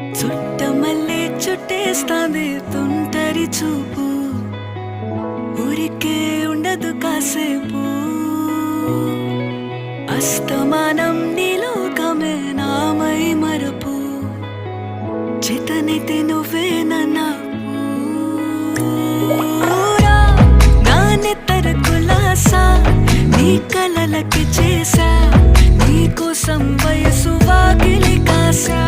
చుట్టమల్లే చుట్టేస్తాంది తుంటరి చూపు, ఊరికే ఉండదు కాసేపు. అస్తమానం నీలోకమే నామై మరపు, చేతనైతే నువ్వే నూరా నానెత్తర కులాసా నీ కలలకి చేసా, నీ కోసం వయసు వాకిలి కాసా.